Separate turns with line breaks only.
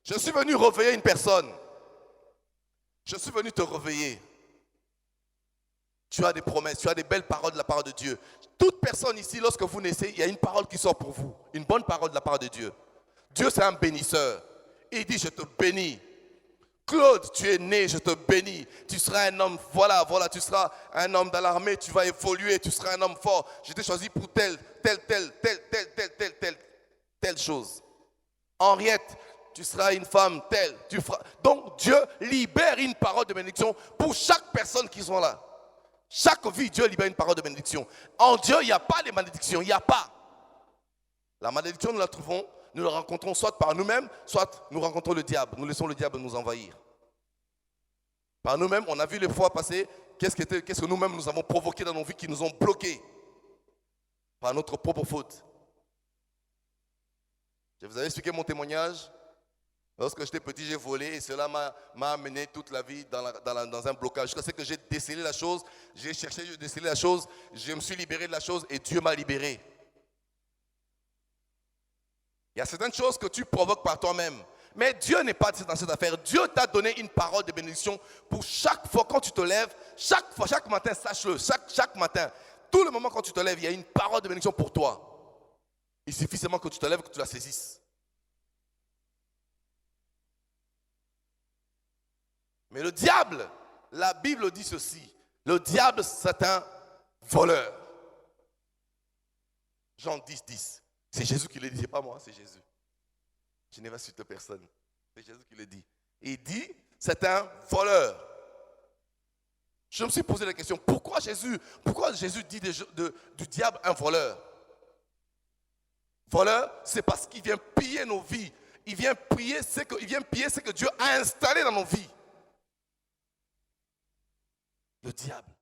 Je suis venu réveiller une personne. Je suis venu te réveiller. Tu as des promesses, tu as des belles paroles de la part de Dieu. Toute personne ici, lorsque vous naissez, il y a une parole qui sort pour vous. Une bonne parole de la part de Dieu. Dieu, c'est un bénisseur. Il dit, je te bénis. Claude, tu es né, je te bénis. Tu seras un homme, voilà, tu seras un homme dans l'armée, tu vas évoluer, tu seras un homme fort. Je t'ai choisi pour telle chose. Henriette, tu seras une femme telle. Donc Dieu libère une parole de bénédiction pour chaque personne qui sont là. Chaque vie, Dieu libère une parole de bénédiction. En Dieu, il n'y a pas de malédiction, il n'y a pas. La malédiction, nous la trouvons, nous la rencontrons soit par nous-mêmes, soit nous rencontrons le diable. Nous laissons le diable nous envahir. Par nous-mêmes, on a vu les fois passées, qu'est-ce que nous-mêmes nous avons provoqué dans nos vies qui nous ont bloqués par notre propre faute. Je vous avais expliqué mon témoignage. Lorsque j'étais petit, j'ai volé et cela m'a amené toute la vie dans un blocage. Jusqu'à ce que j'ai décelé la chose, j'ai cherché, j'ai décelé la chose, je me suis libéré de la chose et Dieu m'a libéré. Il y a certaines choses que tu provoques par toi-même. Mais Dieu n'est pas dans cette affaire. Dieu t'a donné une parole de bénédiction pour chaque fois quand tu te lèves, chaque matin, sache-le, chaque matin, tout le moment quand tu te lèves, il y a une parole de bénédiction pour toi. Il suffit seulement que tu te lèves et que tu la saisisses. Mais le diable, la Bible dit ceci, le diable c'est un voleur. Jean 10, 10. C'est Jésus qui le dit, c'est pas moi, c'est Jésus. Je n'ai pas cité personne. C'est Jésus qui le dit. Il dit, c'est un voleur. Je me suis posé la question, pourquoi Jésus dit du diable un voleur? Voleur, c'est parce qu'il vient piller nos vies. Il vient piller ce que Dieu a installé dans nos vies. Le diable.